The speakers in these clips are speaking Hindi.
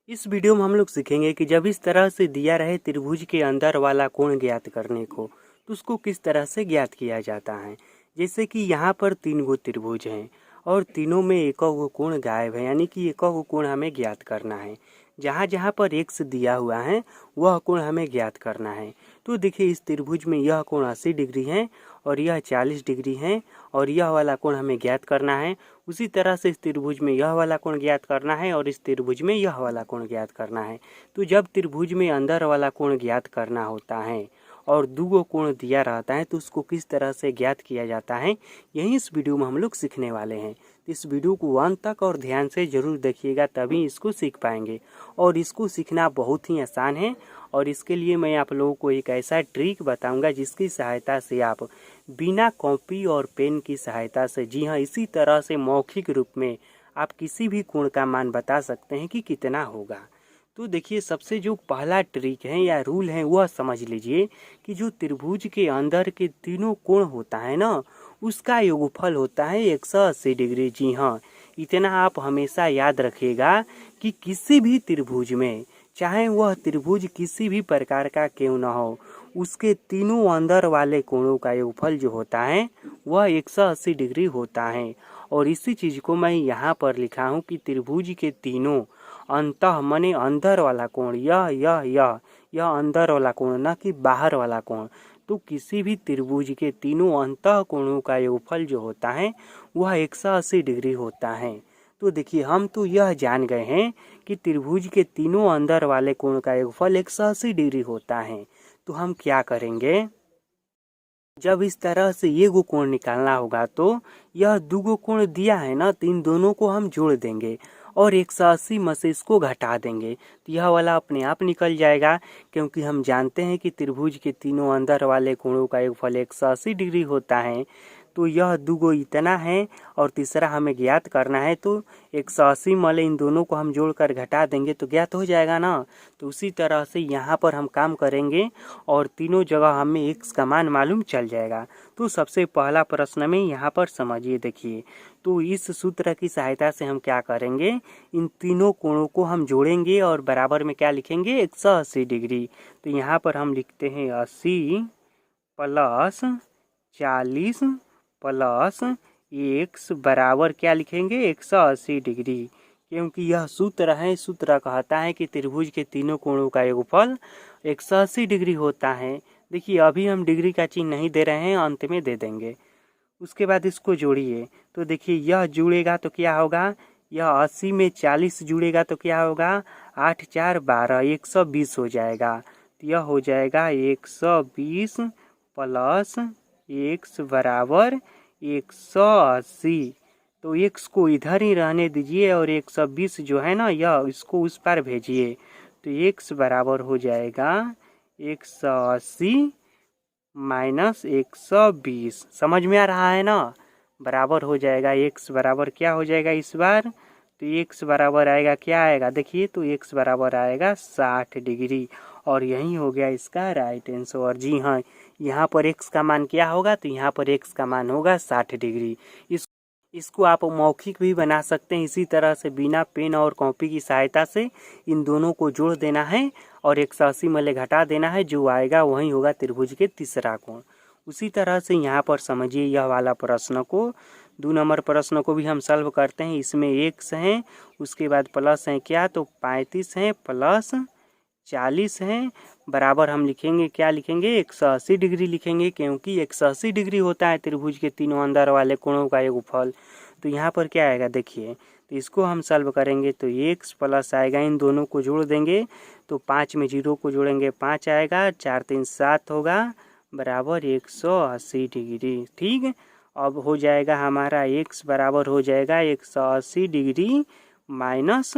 इस वीडियो में हम लोग सीखेंगे कि जब इस तरह से दिया रहे त्रिभुज के अंदर वाला कोण ज्ञात करने को, तो उसको किस तरह से ज्ञात किया जाता है। जैसे कि यहाँ पर 3 गो त्रिभुज हैं और तीनों में एक गो कोण गायब है, यानी कि एक गो कोण हमें ज्ञात करना है। जहाँ जहाँ पर एक्स दिया हुआ है वह कोण हमें ज्ञात करना है। तो देखिए, इस त्रिभुज में यह कोण 80 डिग्री है और यह 40 डिग्री है और यह वाला कोण हमें ज्ञात करना है। उसी तरह से इस त्रिभुज में यह वाला कोण ज्ञात करना है और इस त्रिभुज में यह वाला कोण ज्ञात करना है। तो जब त्रिभुज में अंदर वाला कोण ज्ञात करना होता है और दो कोण दिया रहता है तो उसको किस तरह से ज्ञात किया जाता है, यही इस वीडियो में हम लोग सीखने वाले हैं। तो इस वीडियो को अंत तक और ध्यान से ज़रूर देखिएगा, तभी इसको सीख पाएंगे। और इसको सीखना बहुत ही आसान है और इसके लिए मैं आप लोगों को एक ऐसा ट्रिक बताऊंगा जिसकी सहायता से आप बिना कॉपी और पेन की सहायता से, जी हाँ, इसी तरह से मौखिक रूप में आप किसी भी कोण का मान बता सकते हैं कि कितना होगा। तो देखिए, सबसे जो पहला ट्रिक है या रूल है वह समझ लीजिए कि जो त्रिभुज के अंदर के तीनों कोण होता है ना, उसका योगफल होता है 180 डिग्री। जी हाँ, इतना आप हमेशा याद रखिएगा कि किसी भी त्रिभुज में, चाहे वह त्रिभुज किसी भी प्रकार का क्यों न हो, उसके तीनों अंदर वाले कोणों का योगफल जो होता है वह 180 डिग्री होता है। और इसी चीज़ को मैं यहाँ पर लिखा हूँ कि त्रिभुज के तीनों अंतः मने अंदर वाला कोण, यह अंदर वाला कोण, न कि बाहर वाला कोण। तो किसी भी त्रिभुज के तीनों अंतः कोणों का योगफल जो होता है वह 180 डिग्री होता है। तो देखिए, हम तो यह जान गए हैं कि त्रिभुज के तीनों अंदर वाले कोण का योगफल 180 डिग्री होता है। तो हम क्या करेंगे, जब इस तरह से ये गो कोण निकालना होगा तो यह दो कोण दिया है ना, तो इन दोनों को हम जोड़ देंगे और 180 में से इसको घटा देंगे तो यह वाला अपने आप निकल जाएगा। क्योंकि हम जानते हैं कि त्रिभुज के तीनों अंदर वाले कोणों का योगफल 180 डिग्री होता है। तो यह दुगो इतना है और तीसरा हमें ज्ञात करना है, तो 180 मले इन दोनों को हम जोड़कर घटा देंगे तो ज्ञात हो जाएगा ना। तो उसी तरह से यहाँ पर हम काम करेंगे और तीनों जगह हमें एक्स का मान मालूम चल जाएगा। तो सबसे पहला प्रश्न में यहाँ पर समझिए, देखिए, तो इस सूत्र की सहायता से हम क्या करेंगे, इन तीनों कोणों को हम जोड़ेंगे और बराबर में क्या लिखेंगे, 180 डिग्री। तो यहाँ पर हम लिखते हैं 80 प्लस 40 प्लस एक्स बराबर क्या लिखेंगे, 180 डिग्री। क्योंकि यह सूत्र है, सूत्र कहता है कि त्रिभुज के तीनों कोणों का योगफल 180 डिग्री होता है। देखिए, अभी हम डिग्री का चिन्ह नहीं दे रहे हैं, अंत में दे देंगे। उसके बाद इसको जोड़िए तो देखिए, यह जुड़ेगा तो क्या होगा, यह 80 में 40 जुड़ेगा तो क्या होगा, 8 4 12, 120 हो जाएगा। तो यह हो जाएगा 120 प्लस एक्स बराबर 180। तो एक्स को इधर ही रहने दीजिए और 120 जो है ना, यह इसको उस पर भेजिए। तो एक्स बराबर हो जाएगा 180 माइनस 120। समझ में आ रहा है ना, बराबर हो जाएगा एक्स बराबर क्या हो जाएगा इस बार, तो एक्स बराबर आएगा, क्या आएगा देखिए, तो एक्स बराबर आएगा 60 डिग्री। और यही हो गया इसका राइट आंसर। जी हाँ, यहाँ पर एक्स का मान क्या होगा, तो यहाँ पर एक्स का मान होगा 60 डिग्री। इसको आप मौखिक भी बना सकते हैं। इसी तरह से बिना पेन और कॉपी की सहायता से इन दोनों को जोड़ देना है और 180 में ले घटा देना है, जो आएगा वही होगा त्रिभुज के तीसरा कोण। उसी तरह से यहाँ पर समझिए यह वाला प्रश्न को, 2 नंबर प्रश्न को भी हम सॉल्व करते हैं। इसमें एक्स हैं, उसके बाद प्लस हैं क्या, तो 35 हैं प्लस 40 हैं, बराबर हम लिखेंगे क्या लिखेंगे, 180 डिग्री लिखेंगे। क्योंकि 180 डिग्री होता है त्रिभुज के तीनों अंदर वाले कोणों का योगफल। तो यहाँ पर क्या आएगा देखिए, तो इसको हम सॉल्व करेंगे तो एक्स प्लस आएगा, इन दोनों को जोड़ देंगे तो 5 में 0 को जोड़ेंगे 5 आएगा, 4 3 7 होगा, बराबर 180 डिग्री। ठीक, अब हो जाएगा हमारा एक्स बराबर हो जाएगा 180 डिग्री माइनस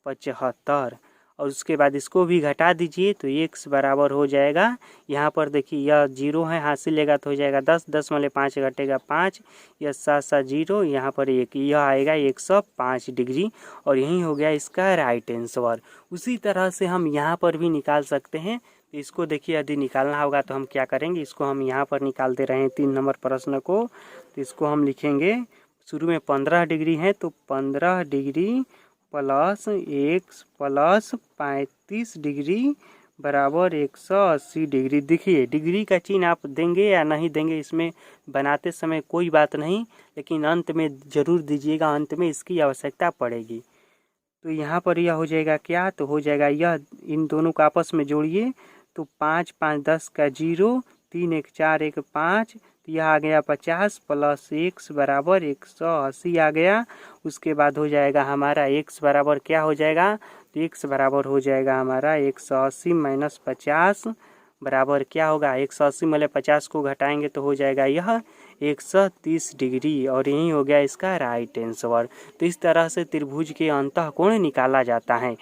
75। और उसके बाद इसको भी घटा दीजिए तो एक्स बराबर हो जाएगा, यहाँ पर देखिए यह 0 है, हासिल लेगा तो हो जाएगा 10, 10 में 5 घटेगा 5, यह 7 7 0, यहाँ पर 1, यह आएगा 105 डिग्री। और यही हो गया इसका राइट आंसर। उसी तरह से हम यहाँ पर भी निकाल सकते हैं। तो इसको देखिए, यदि निकालना होगा तो हम क्या करेंगे, इसको हम यहाँ पर निकाल दे रहे हैं 3 नंबर प्रश्न को। तो इसको हम लिखेंगे, शुरू में 15 डिग्री है तो 15 degree plus x plus 35 degree बराबर 180 डिग्री। देखिए डिग्री का चिन्ह आप देंगे या नहीं देंगे इसमें बनाते समय कोई बात नहीं, लेकिन अंत में ज़रूर दीजिएगा, अंत में इसकी आवश्यकता पड़ेगी। तो यहाँ पर यह हो जाएगा क्या, तो हो जाएगा यह, इन दोनों को आपस में जोड़िए तो 5 5 10 का 0, 3 1 4 1 5, तो यह आ गया 50 प्लस एक्स बराबर 180 आ गया। उसके बाद हो जाएगा हमारा एक्स बराबर क्या हो जाएगा, तो एक्स बराबर हो जाएगा हमारा 180 माइनस 50 बराबर क्या होगा, 180 में 50 को घटाएंगे तो हो जाएगा यह 130 डिग्री, और यही हो गया इसका राइट आंसर। तो इस तरह से त्रिभुज के अंतःकोण निकाला जाता है।